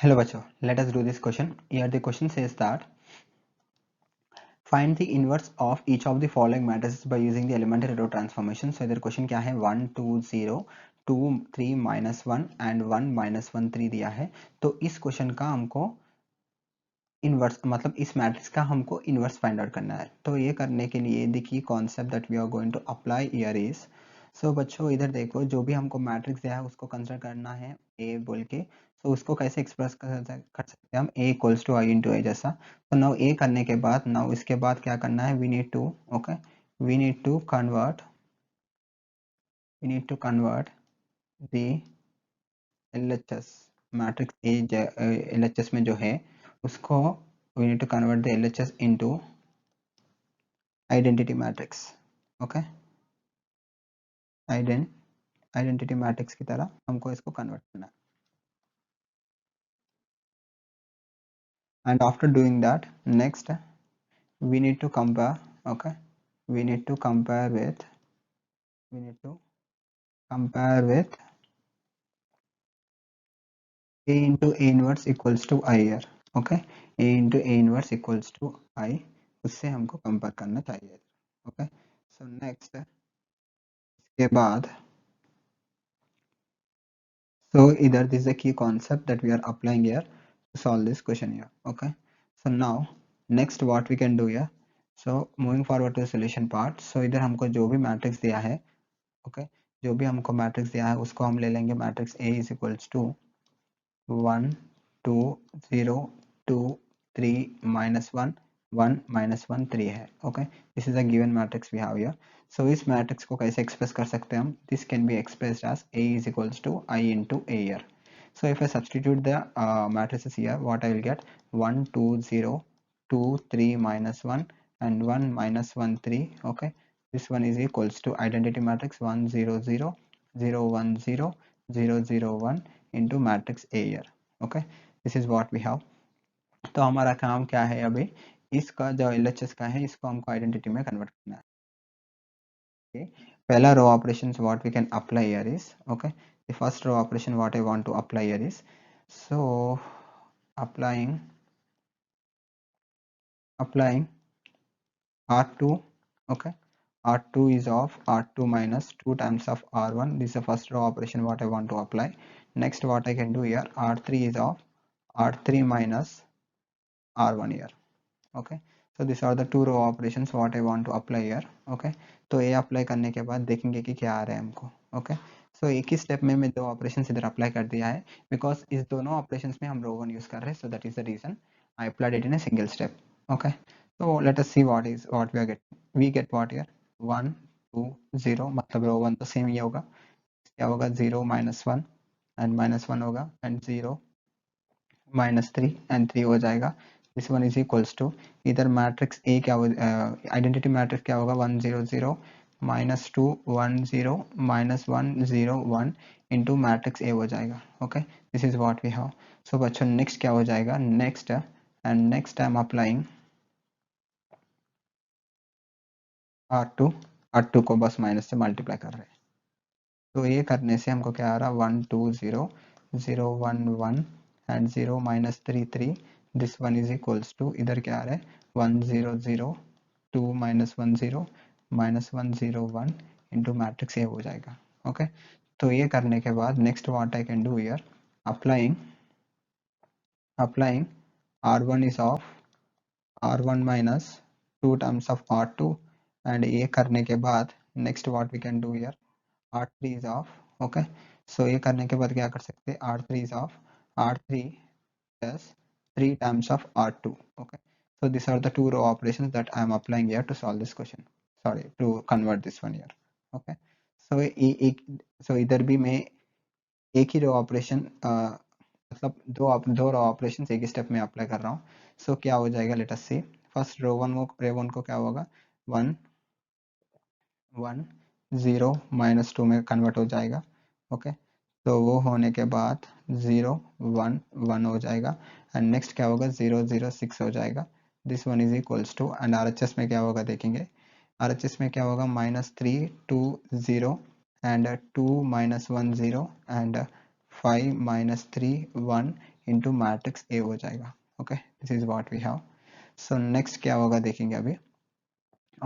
Hello बच्चों, let us do this question. Here the question says that find the inverse of each of the following matrices by using the elementary row transformation. So इधर question क्या है 1 2 0 2 3 -1 and 1 -1 3 दिया है. तो इस question का हमको इनवर्स मतलब इस मैट्रिक्स का हमको इनवर्स फाइंड आउट करना है. तो ये करने के लिए the key concept that we are going to apply here is. So बच्चों इधर देखो, जो भी हमको मैट्रिक्स दिया है उसको कंसिडर करना है ए बोल के. सो उसको कैसे एक्सप्रेस कर सकते हैं हम ए इक्वल्स टू आई इंटू ए जैसा. तो नाउ ए करने के बाद नाउ इसके बाद क्या करना है, we need to okay we need to convert the LHS matrix A LHS में जो है उसको we need to convert the LHS into identity matrix. okay identity matrix की तरह हमको इसको convert करना है. And after doing that, next we need to compare. okay we need to compare with a into a inverse equals to I here. okay a into a inverse equals to I, उससे हमको compare करना चाहिए. okay so next इसके बाद so either this is a key concept that we are applying here to solve this question here. okay so now next what we can do here, so moving forward to the solution part. so इधर हमको जो भी matrix दिया है जो भी हमको matrix दिया है उसको हम ले लेंगे. Matrix A is equals to 1 2 0 2 3 -1 1 -1 3 है. this is a given matrix we have here. so इस मैट्रिक्स को कैसे एक्सप्रेस कर सकते हैं हम, this can be expressed as A is equals to I into A here. so if I substitute the matrices here, what I will get 1 2 0 2 3 -1 and 1 -1 3. this one is equals to identity matrix 1 0 0 0 1 0 0 0 1 into matrix A here. this is what we have. तो हमारा काम क्या है, अभी इसका जो LHS का है इसको हमको आइडेंटिटी में कन्वर्ट करना है. पहला row operation what we can apply here is the first row operation what I want to apply here is, so applying R2. R2 is of R2 minus 2 times of R1. This is the first row operation what I want to apply. Next what I can do here, R3 is of R3 minus R1 here. so these are the two row operations what I want to apply here. तो ये apply करने के बाद देखेंगे कि क्या आ रहा है हमको. so एक ही स्टेप में मैं दो ऑपरेशन इधर अप्लाई कर दिया है, बिकॉज इस दोनों ऑपरेशन में हम रो वन यूज कर रहे हैं. so that is the reason I applied it in a single step. so let us see what we are getting. we get what here 1 2 0, मतलब रो वन तो सेम ही होगा. क्या होगा 0 -1 एंड -1 होगा एंड 0 -3 एंड 3 हो जाएगा. This one is equals to इधर matrix A क्या आइडेंटिटी मैट्रिक्स क्या होगा 1 0 0 -2 1 0 -1 0 1 इंटू मैट्रिक्स ए हो जाएगा. This is what we have. So बच्चों नेक्स्ट क्या हो जाएगा, next I am applying R2 को बस माइनस से मल्टीप्लाई कर रहे हैं. तो ये करने से हमको क्या आ रहा है 1 2 0 0 1 1 and 0 -3 3. This one is equals to इधर क्या आ रहा है 1 0 0 2 -1 0 -1 0 1 इंटू मैट्रिक्स ए हो जाएगा. तो ये करने के बाद next what I can do here, applying R1 is of R1 minus 2 times of R2 and ये करने के बाद next what we can do here R3 is of so ये करने के बाद क्या कर सकते हैं R3 is of R3 plus 3 times of R2. so these are the two row operations that I am applying here to solve this question, sorry to convert this one here. so so इधर भी मैं एक ही row operation मतलब दो row operation एक ही step में apply कर रहा हूँ. सो क्या हो जाएगा, लेट अस सी. फर्स्ट रो वन को क्या होगा 1 1 0 -2 में कन्वर्ट हो जाएगा. तो वो होने के बाद 0 1 1 हो जाएगा एंड नेक्स्ट क्या होगा 0 0 6 हो जाएगा. This one is equals to and RHS में क्या होगा देखेंगे. RHS में क्या होगा -3 2 0 and 2 -1 0 and 5 -3 1 into matrix A हो जाएगा. Okay, this is what we have. So next क्या होगा देखेंगे अभी.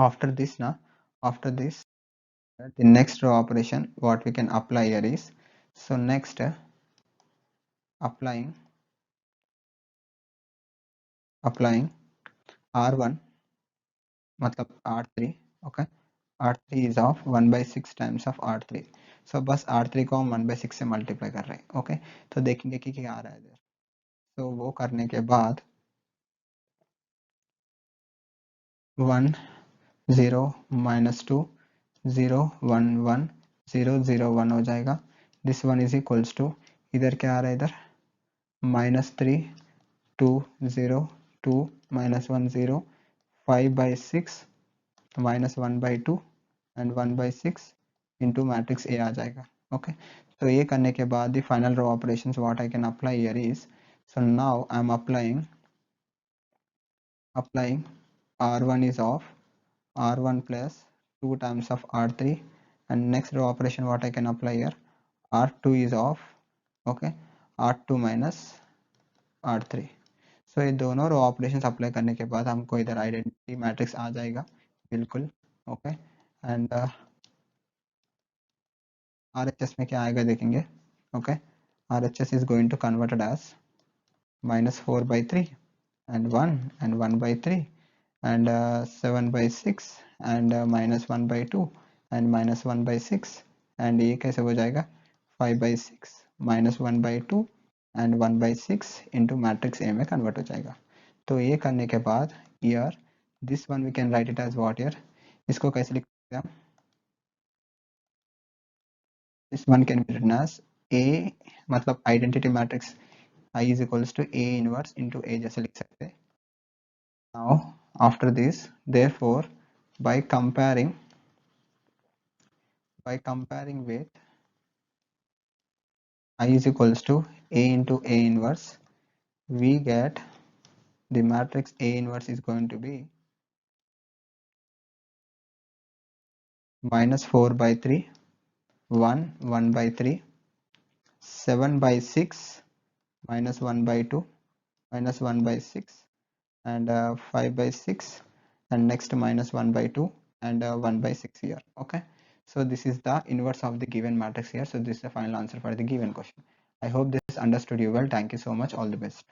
आफ्टर दिस ना, after this the next row operation what we can apply here is, so next applying r1 मतलब r3. okay, r3 is of 1 by 6 times of r3. so बस r3 को हम 1 by 6 से मल्टीप्लाई कर रहे हैं. Okay, तो देखेंगे कि क्या आ रहा है इधर. तो वो करने के बाद 1 0 minus 2 0 1 1 0 0 1 हो जाएगा. This one is equals to, इधर क्या आ रहा है इधर, -3 2 0 2 -1 0 5 by 6 -1 by 2 and 1 by 6 into matrix A आ जाएगा. ओके, तो ये करने के बाद the final row operations what I can apply here is, so now I am applying r1 is of r1 plus 2 times of r3, and next row operation what I can apply here, r2 is of, okay, r2 minus r3. सो ये दोनों रो operations apply करने के बाद हमको इधर identity matrix आ जाएगा बिल्कुल. Okay, and RHS में क्या आएगा देखेंगे. Okay, RHS is going to converted as -4/3 and 1 and 1/3 and 7/6 and -1/2 and -1/6 and ये कैसे हो जाएगा 5/6 -1/2 and 1/6 into मैट्रिक्स A में कन्वर्ट हो जाएगा. तो ये करने के बाद here this one we can write it as what here, इसको कैसे लिख सकते हैं हम, this one can be written as A मतलब identity matrix I is equals to A inverse into A जैसे लिख सकते हैं. Now after this, therefore by comparing with I is equals to A into A inverse, we get the matrix A inverse is going to be -4/3 1 1/3 7/6 -1/2 -1/6 and 5/6 and next -1/2 and 1/6 here. Okay, so this is the inverse of the given matrix here. So this is the final answer for the given question. I hope this understood you well. Thank you so much. All the best.